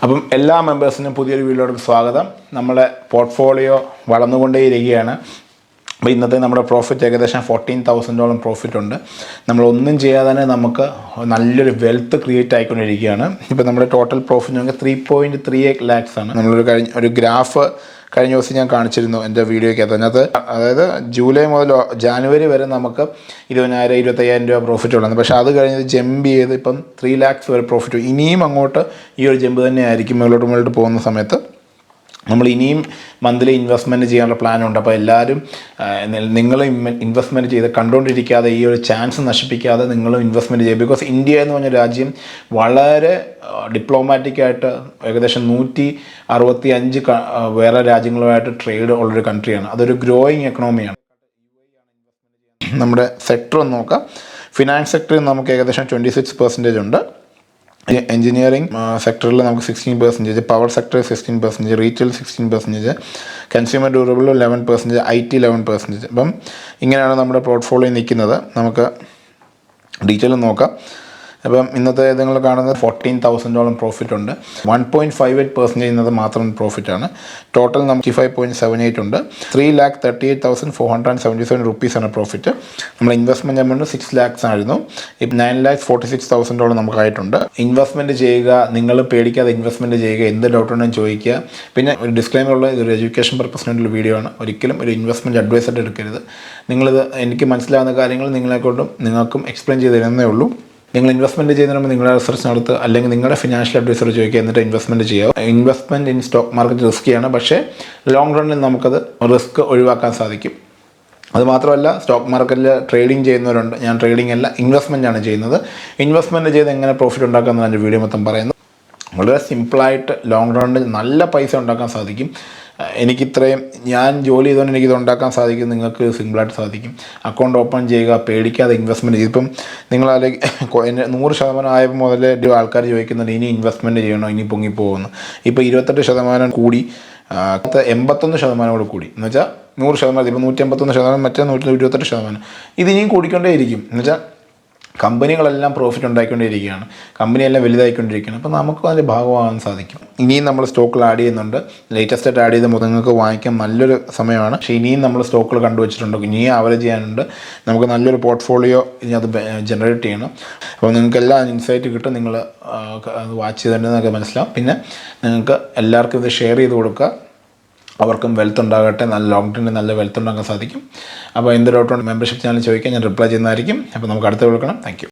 അപ്പം എല്ലാ മെമ്പേഴ്സിനും പുതിയൊരു വീഡിയോയിലേക്ക് സ്വാഗതം. നമ്മുടെ പോർട്ട്ഫോളിയോ വളർന്നുകൊണ്ടേയിരിക്കുകയാണ്. അപ്പോൾ ഇന്നത്തെ നമ്മുടെ പ്രോഫിറ്റ് ഏകദേശം 14,000 പ്രോഫിറ്റ് ഉണ്ട്. നമ്മളൊന്നും ചെയ്യാതെ തന്നെ നമുക്ക് നല്ലൊരു വെൽത്ത് ക്രിയേറ്റ് ആയിക്കൊണ്ടിരിക്കുകയാണ്. ഇപ്പോൾ നമ്മുടെ ടോട്ടൽ പ്രോഫിറ്റ് നമുക്ക് 3.38 lakhs ആണ്. നമ്മളൊരു ഗ്രാഫ് കഴിഞ്ഞ ദിവസം ഞാൻ കാണിച്ചിരുന്നു എൻ്റെ വീഡിയോയ്ക്കകത്ത്. അതിനകത്ത് അതായത് ജൂലൈ മുതൽ ജാനുവരി വരെ നമുക്ക് 20,000-25,000 രൂപ പ്രോഫിറ്റ് ഉള്ളത്. പക്ഷേ അത് കഴിഞ്ഞത് ജമ്പ് ചെയ്ത് ഇപ്പം 3 lakhs വരെ പ്രോഫിറ്റ്. ഇനിയും അങ്ങോട്ട് ഈ ഒരു ജമ്പ് തന്നെ ആയിരിക്കും. മുകളിലോട്ട് പോകുന്ന സമയത്ത് നമ്മൾ ഇനിയും മന്ത്ലി ഇൻവെസ്റ്റ്മെൻറ്റ് ചെയ്യാനുള്ള പ്ലാനുണ്ട്. അപ്പോൾ എല്ലാവരും നിങ്ങൾ ഇൻവെസ്റ്റ്മെൻറ്റ് ചെയ്ത് കണ്ടുകൊണ്ടിരിക്കാതെ ഈ ഒരു ചാൻസ് നശിപ്പിക്കാതെ നിങ്ങളും ഇൻവെസ്റ്റ്മെൻറ്റ് ചെയ്യുക. ബിക്കോസ് ഇന്ത്യ എന്ന് പറഞ്ഞ രാജ്യം വളരെ ഡിപ്ലോമാറ്റിക്കായിട്ട് ഏകദേശം 165 വേറെ രാജ്യങ്ങളുമായിട്ട് ട്രേഡ് ഉള്ളൊരു കൺട്രിയാണ്. അതൊരു ഗ്രോയിങ് എക്കണോമിയാണ്. നമ്മുടെ സെക്ടർ ഒന്ന് നോക്കാം. ഫിനാൻസ് സെക്ടറിൽ നമുക്ക് ഏകദേശം 26% ഉണ്ട്. എഞ്ചിനീയറിംഗ് സെക്ടറിൽ നമുക്ക് 16%, power sector 16%, retail 16%, consumer durable 11%, IT 11%. അപ്പം ഇങ്ങനെയാണ് നമ്മുടെ പോർട്ട്ഫോളിയോ നിൽക്കുന്നത്. നമുക്ക് ഡീറ്റെയിൽ നോക്കാം. അപ്പം ഇന്നത്തെ നിങ്ങൾ കാണുന്നത് 14,000 പ്രോഫിറ്റ് ഉണ്ട്. 1.58% ഇന്നത് മാത്രം പ്രോഫിറ്റാണ്. ടോട്ടൽ നമുക്ക് 55.78 ഉണ്ട്. 3,38,477 റുപ്പീസാണ് പ്രോഫിറ്റ്. നമ്മൾ ഇൻവെസ്റ്റ്മെൻറ്റ് എമൗണ്ട് 6 lakhs ആയിരുന്നു. ഇപ്പം 9,46,000 നമുക്കായിട്ടുണ്ട്. ഇൻവെസ്റ്റ്മെൻറ്റ് ചെയ്യുക, നിങ്ങൾ പേടിക്കാതെ ഇൻവെസ്റ്റ്മെൻറ്റ് ചെയ്യുക. എന്ത് ഡൗട്ട് ഉണ്ടെന്ന് ചോദിക്കുക. പിന്നെ ഒരു ഡിസ്ക്ലൈമർ ഉള്ള ഇതൊരു എഡ്യൂക്കേഷൻ പർപ്പസിന് വേണ്ടിയുള്ള വീഡിയോ ആണ്. ഒരിക്കലും ഒരു ഇൻവെസ്റ്റ്മെൻറ്റ് അഡ്വൈസായിട്ട് എടുക്കരുത്. നിങ്ങളിത് എനിക്ക് മനസ്സിലാവുന്ന കാര്യങ്ങൾ നിങ്ങൾക്കും എക്സ്പ്ലെയിൻ ചെയ്ത് തരുന്നേ ഉള്ളൂ. നിങ്ങൾ ഇൻവെസ്റ്റ്മെൻറ്റ് ചെയ്യുന്നതിന് മുമ്പ് നിങ്ങളുടെ റിസർച്ച് നടത്തുക, അല്ലെങ്കിൽ നിങ്ങളുടെ ഫിനാൻഷ്യൽ അഡ്വൈസർ ചോദിക്കുക, എന്നിട്ട് ഇൻവെസ്റ്റ്മെൻറ്റ് ചെയ്യുക. ഇൻവെസ്റ്റ്മെൻറ്റ് ഇൻ സ്റ്റോക്ക് മാർക്കറ്റ് റിസ്ക്കിയാണ്, പക്ഷേ ലോങ് റണ്ണിൽ നമുക്കത് റിസ്ക് ഒഴിവാക്കാൻ സാധിക്കും. അതുമാത്രമല്ല, സ്റ്റോക്ക് മാർക്കറ്റിൽ ട്രേഡിംഗ് ചെയ്യുന്നവരുണ്ട്. ഞാൻ ട്രേഡിംഗ് അല്ല, ഇൻവെസ്റ്റ്മെൻറ്റാണ് ചെയ്യുന്നത്. ഇൻവെസ്റ്റ്മെൻറ്റ് ചെയ്ത് എങ്ങനെ പ്രോഫിറ്റ് ഉണ്ടാക്കാമെന്ന് എൻ്റെ വീഡിയോ മൊത്തം പറയുന്നു. വളരെ സിമ്പിളായിട്ട് ലോങ് റണ്ണിൽ നല്ല പൈസ ഉണ്ടാക്കാൻ സാധിക്കും. ഞാൻ ജോലി ചെയ്തുകൊണ്ട് എനിക്കിത് ഉണ്ടാക്കാൻ സാധിക്കും. നിങ്ങൾക്ക് സിമ്പിളായിട്ട് സാധിക്കും. അക്കൗണ്ട് ഓപ്പൺ ചെയ്യുക, പേടിക്കാതെ ഇൻവെസ്റ്റ്മെൻറ്റ് ചെയ്യും. ഇപ്പം നിങ്ങളതിലേക്ക് 100% ആയപ്പോൾ മുതലേ ആൾക്കാർ ചോദിക്കുന്നുണ്ട് ഇനി ഇൻവെസ്റ്റ്മെൻറ്റ് ചെയ്യണോ, ഇനി പൊങ്ങിപ്പോകുന്നു. ഇപ്പോൾ 28% കൂടി, 81% കൂടെ കൂടി. എന്ന് വെച്ചാൽ 100%, ഇപ്പോൾ 181%, മറ്റേ 128%. ഇതിനിയും കൂടിക്കൊണ്ടേയിരിക്കും. എന്ന് വെച്ചാൽ കമ്പനികളെല്ലാം പ്രോഫിറ്റ് ഉണ്ടായിക്കൊണ്ടിരിക്കുകയാണ്, കമ്പനിയെല്ലാം വലുതായിക്കൊണ്ടിരിക്കുകയാണ്. അപ്പോൾ നമുക്കും അതിൻ്റെ ഭാഗമാകാൻ സാധിക്കും. ഇനിയും നമ്മൾ സ്റ്റോക്കുകൾ ആഡ് ചെയ്യുന്നുണ്ട്. ലേറ്റസ്റ്റായിട്ട് ആഡ് ചെയ്ത നിങ്ങൾക്ക് വാങ്ങിക്കാൻ നല്ലൊരു സമയമാണ്. പക്ഷേ ഇനിയും നമ്മൾ സ്റ്റോക്കുകൾ കണ്ടുവച്ചിട്ടുണ്ട്. ഇനിയും ആവറേജ് ചെയ്യാനുണ്ട്. നമുക്ക് നല്ലൊരു പോർട്ട്ഫോളിയോ ഇനി അത് ജനറേറ്റ് ചെയ്യണം. അപ്പോൾ നിങ്ങൾക്ക് എല്ലാം ഇൻസൈറ്റ് കിട്ടും. നിങ്ങൾ അത് വാച്ച് ചെയ്തിട്ടുണ്ടെന്നൊക്കെ മനസ്സിലാവും. പിന്നെ നിങ്ങൾക്ക് എല്ലാവർക്കും ഇത് ഷെയർ ചെയ്ത് കൊടുക്കുക. അവർക്കും വെൽത്ത് ഉണ്ടാകട്ടെ. നല്ല ലോങ് ടേണിൽ നല്ല വെൽത്ത് ഉണ്ടാക്കാൻ സാധിക്കും. അപ്പോൾ എന്ത് ഡൗട്ടുണ്ട് മെമ്പർഷിപ്പ് ചാനൽ ചോദിക്കാൻ ഞാൻ റിപ്ലൈ ചെയ്യുന്നതായിരിക്കും. അപ്പോൾ നമുക്ക് അടുത്ത് കൊടുക്കണം. Thank you.